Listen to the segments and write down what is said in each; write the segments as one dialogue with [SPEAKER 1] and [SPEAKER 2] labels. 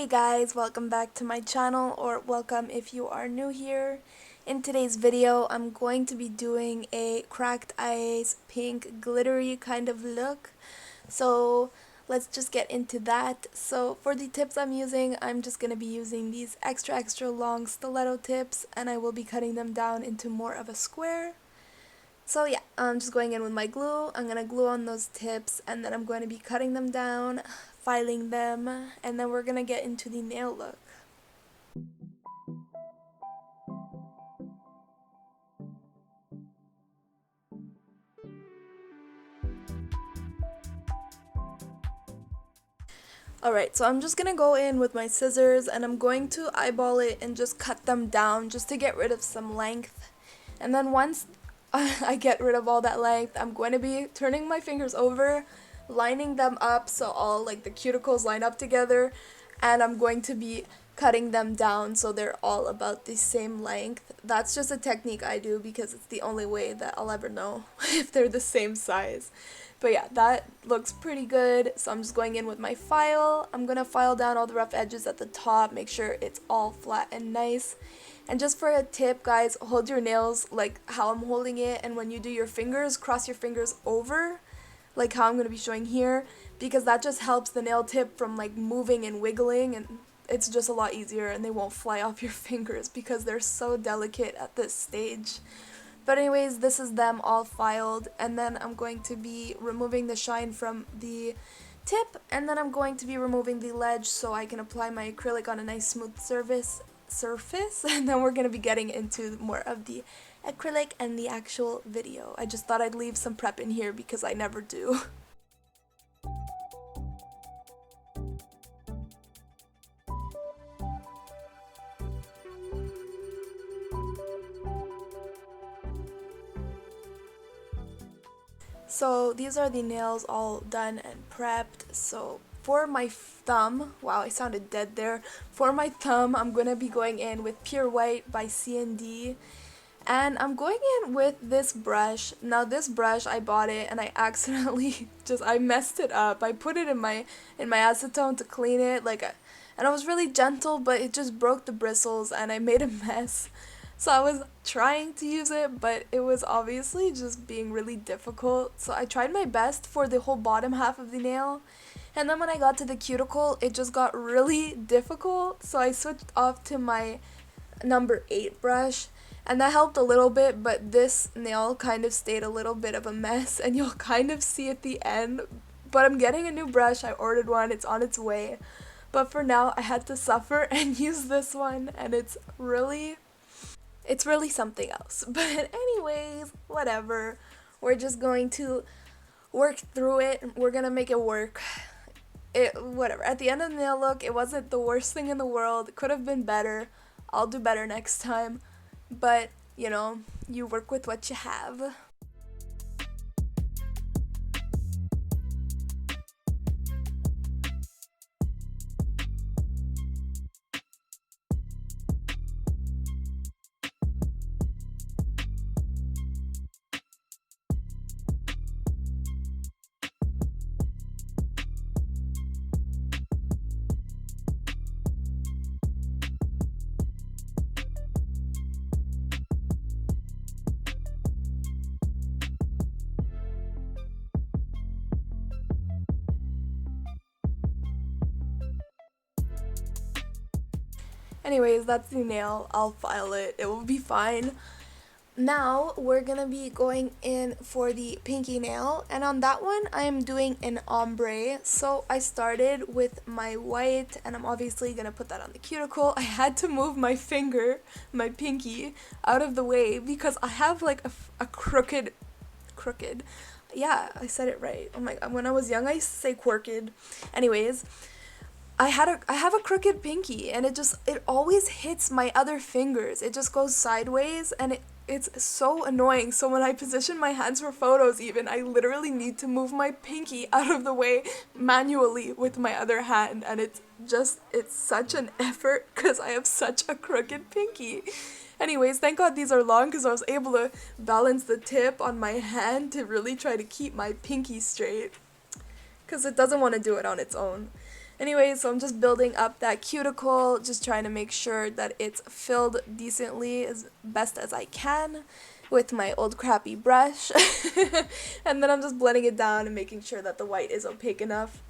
[SPEAKER 1] Hey guys, welcome back to my channel, or welcome if you are new here. In today's video, I'm going to be doing a cracked eyes pink glittery kind of look. So let's just get into that. So for the tips I'm using, I'm just going to be using these extra long stiletto tips, and I will be cutting them down into more of a square. So yeah, I'm just going in with my glue. I'm going to glue on those tips, and then I'm going to be cutting them down, filing them, and then we're going to get into the nail look. Alright, so I'm just going to go in with my scissors, and I'm going to eyeball it and just cut them down just to get rid of some length. And then once I get rid of all that length, I'm going to be turning my fingers over, lining them up so all like the cuticles line up together, and I'm going to be cutting them down so they're all about the same length. That's just a technique I do because it's the only way that I'll ever know if they're the same size. But yeah, that looks pretty good. So I'm just going in with my file. I'm gonna file down all the rough edges at the top, make sure it's all flat and nice. And just for a tip, guys, hold your nails like how I'm holding it, and when you do your fingers, cross your fingers over like how I'm going to be showing here, because that just helps the nail tip from like moving and wiggling, and it's just a lot easier and they won't fly off your fingers because they're so delicate at this stage. But anyways, this is them all filed, and then I'm going to be removing the shine from the tip, and then I'm going to be removing the ledge so I can apply my acrylic on a nice smooth surface, and then we're going to be getting into more of the acrylic and the actual video. I just thought I'd leave some prep in here because I never do. So these are the nails all done and prepped. So for my thumb, wow, I sounded dead there. For my thumb, I'm going to be going in with Pure White by C&D. And I'm going in with this brush. Now this brush, I bought it and I accidentally I messed it up. I put it in my acetone to clean it, and I was really gentle, but it just broke the bristles and I made a mess. So I was trying to use it, but it was obviously just being really difficult. So I tried my best for the whole bottom half of the nail. And then when I got to the cuticle, it just got really difficult. So I switched off to my number 8 brush. And that helped a little bit, but this nail kind of stayed a little bit of a mess, and you'll kind of see at the end. But I'm getting a new brush. I ordered one. It's on its way. But for now, I had to suffer and use this one, and it's really something else. But anyways, whatever. We're just going to work through it. We're gonna make it work. Whatever. At the end of the nail look, it wasn't the worst thing in the world. It could have been better. I'll do better next time. But, you work with what you have. Anyways, that's the nail. I'll file it. It will be fine. Now we're gonna be going in for the pinky nail, and on that one I'm doing an ombre. So I started with my white, and I'm obviously gonna put that on the cuticle. I had to move my finger, my pinky, out of the way because I have like a crooked, yeah, I said it right. Oh my god, when I was young I used to say quirked. Anyways, I have a crooked pinky, and it always hits my other fingers. It just goes sideways, and it's so annoying. So when I position my hands for photos even, I literally need to move my pinky out of the way manually with my other hand, and it's such an effort because I have such a crooked pinky. Anyways, thank God these are long because I was able to balance the tip on my hand to really try to keep my pinky straight because it doesn't want to do it on its own. Anyway, so I'm just building up that cuticle, just trying to make sure that it's filled decently as best as I can with my old crappy brush. And then I'm just blending it down and making sure that the white is opaque enough.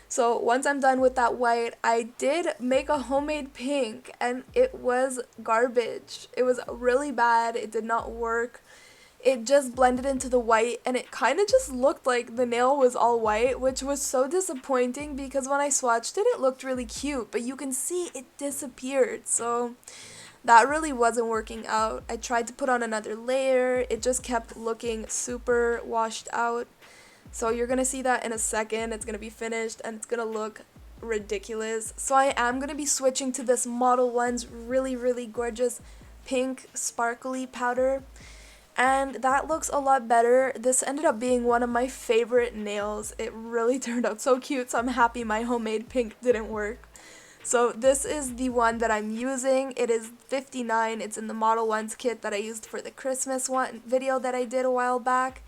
[SPEAKER 1] So once I'm done with that white, I did make a homemade pink and it was garbage. It was really bad. It did not work. It just blended into the white and it kind of just looked like the nail was all white, which was so disappointing because when I swatched it, it looked really cute, but you can see it disappeared. So that really wasn't working out. I tried to put on another layer. It just kept looking super washed out. So you're going to see that in a second. It's going to be finished and it's going to look ridiculous. So I am going to be switching to this Model One's really gorgeous pink sparkly powder. And that looks a lot better. This ended up being one of my favorite nails. It really turned out so cute, so I'm happy my homemade pink didn't work. So this is the one that I'm using. It is 59. It's in the Model Ones kit that I used for the Christmas one video that I did a while back.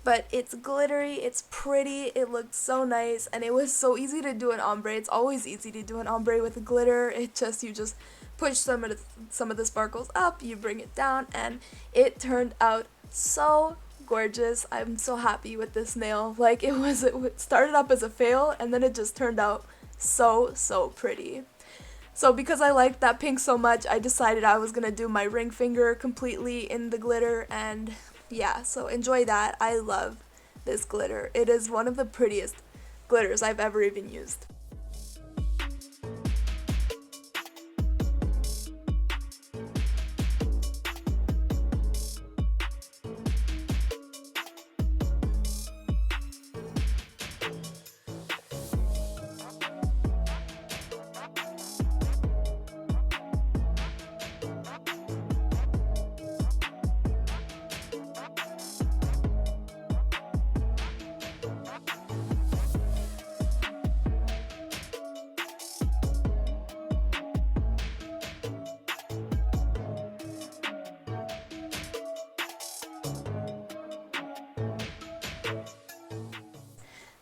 [SPEAKER 1] But it's glittery, it's pretty, it looked so nice, and it was so easy to do an ombre. It's always easy to do an ombre with glitter. You just push some of the sparkles up, you bring it down, and it turned out so gorgeous. I'm so happy with this nail. Like it started up as a fail, and then it just turned out so pretty. So because I liked that pink so much, I decided I was gonna do my ring finger completely in the glitter, and yeah, so enjoy that. I love this glitter. It is one of the prettiest glitters I've ever even used.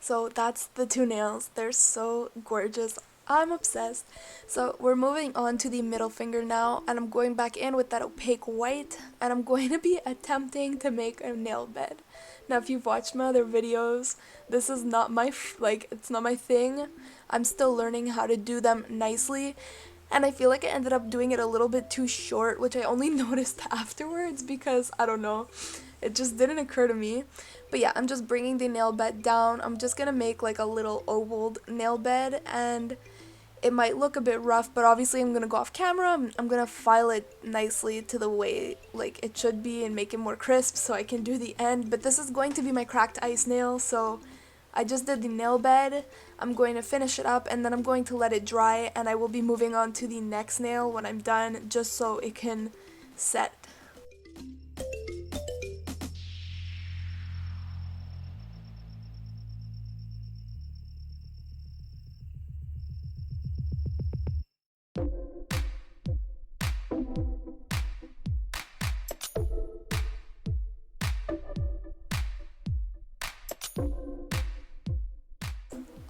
[SPEAKER 1] So that's the two nails. They're so gorgeous. I'm obsessed. So we're moving on to the middle finger now, and I'm going back in with that opaque white, and I'm going to be attempting to make a nail bed. Now, if you've watched my other videos, this is not it's not my thing. I'm still learning how to do them nicely, and I feel like I ended up doing it a little bit too short, which I only noticed afterwards because I don't know. It just didn't occur to me. But yeah, I'm just bringing the nail bed down. I'm just gonna make like a little ovaled nail bed, and it might look a bit rough, but obviously I'm gonna go off camera. I'm gonna file it nicely to the way like it should be and make it more crisp so I can do the end. But this is going to be my cracked ice nail, so I just did the nail bed. I'm going to finish it up and then I'm going to let it dry, and I will be moving on to the next nail when I'm done, just so it can set.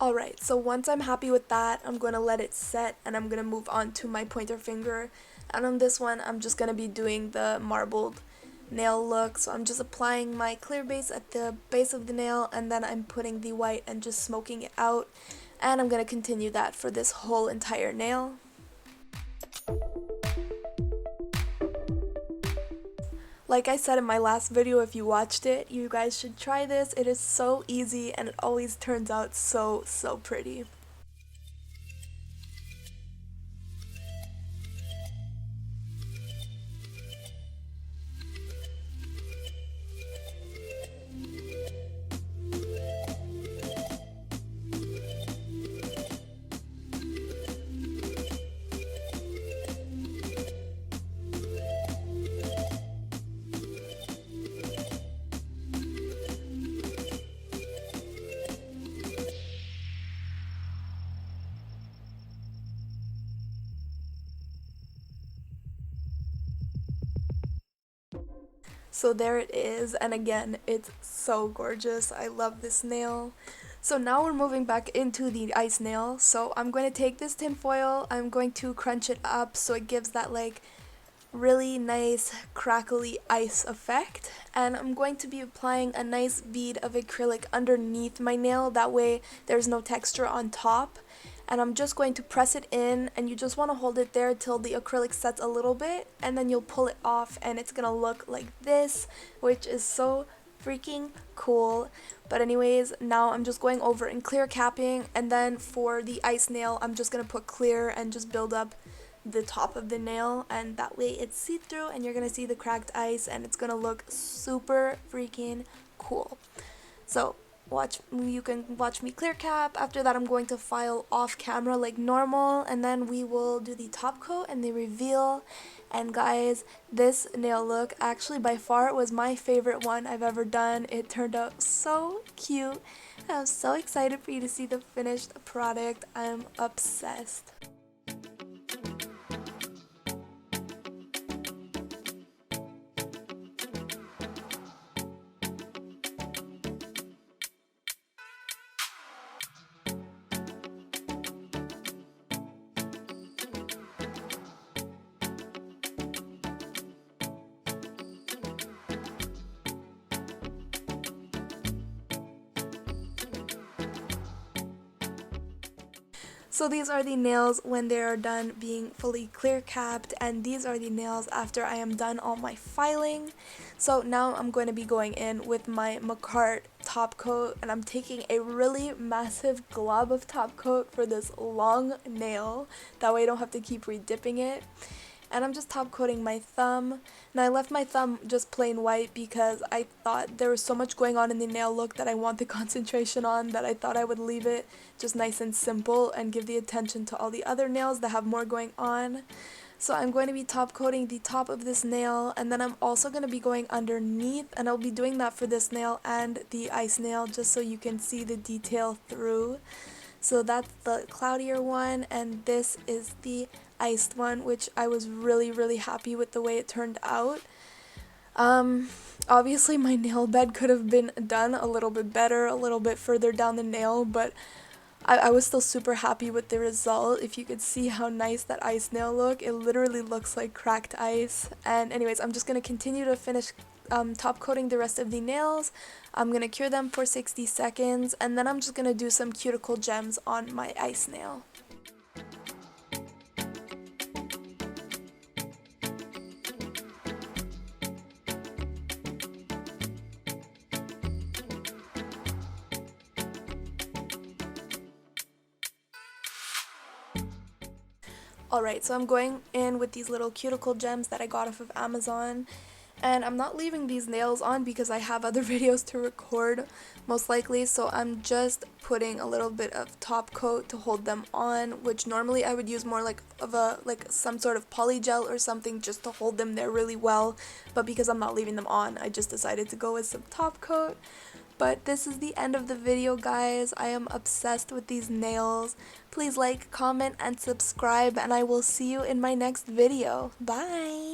[SPEAKER 1] Alright, so once I'm happy with that, I'm going to let it set and I'm going to move on to my pointer finger. And on this one, I'm just going to be doing the marbled nail look. So I'm just applying my clear base at the base of the nail, and then I'm putting the white and just smoking it out. And I'm going to continue that for this whole entire nail. Like I said in my last video, if you watched it, you guys should try this. It is so easy and it always turns out so pretty. So there it is, and again, it's so gorgeous. I love this nail. So now we're moving back into the ice nail. So I'm going to take this tin foil, I'm going to crunch it up so it gives that like really nice crackly ice effect, and I'm going to be applying a nice bead of acrylic underneath my nail, that way there's no texture on top. And I'm just going to press it in, and you just want to hold it there till the acrylic sets a little bit, and then you'll pull it off and it's gonna look like this, which is so freaking cool. But anyways, now I'm just going over and clear capping, and then for the ice nail I'm just gonna put clear and just build up the top of the nail, and that way it's see-through and you're gonna see the cracked ice and it's gonna look super freaking cool. So you can watch me clear cap. After that I'm going to file off camera like normal, and then we will do the top coat and the reveal. And guys, this nail look actually by far was my favorite one I've ever done. It turned out so cute. I'm so excited for you to see the finished product. I'm obsessed. So these are the nails when they are done being fully clear capped, and these are the nails after I am done all my filing. So now I'm going to be going in with my Makartt top coat, and I'm taking a really massive glob of top coat for this long nail, that way I don't have to keep redipping it. And I'm just top coating my thumb. Now I left my thumb just plain white because I thought there was so much going on in the nail look that I wanted concentration on, that I thought I would leave it just nice and simple and give the attention to all the other nails that have more going on. So I'm going to be top coating the top of this nail, and then I'm also going to be going underneath, and I'll be doing that for this nail and the ice nail just so you can see the detail through. So that's the cloudier one, and this is the iced one, which I was really happy with the way it turned out. Obviously my nail bed could have been done a little bit better, a little bit further down the nail, but I was still super happy with the result. If you could see how nice that ice nail look, it literally looks like cracked ice. And anyways, I'm just going to continue to finish top coating the rest of the nails. I'm going to cure them for 60 seconds, and then I'm just going to do some cuticle gems on my ice nail. Alright, so I'm going in with these little cuticle gems that I got off of Amazon, and I'm not leaving these nails on because I have other videos to record most likely, so I'm just putting a little bit of top coat to hold them on, which normally I would use more like some sort of poly gel or something just to hold them there really well, but because I'm not leaving them on, I just decided to go with some top coat. But this is the end of the video, guys. I am obsessed with these nails. Please like, comment, and subscribe, and I will see you in my next video. Bye!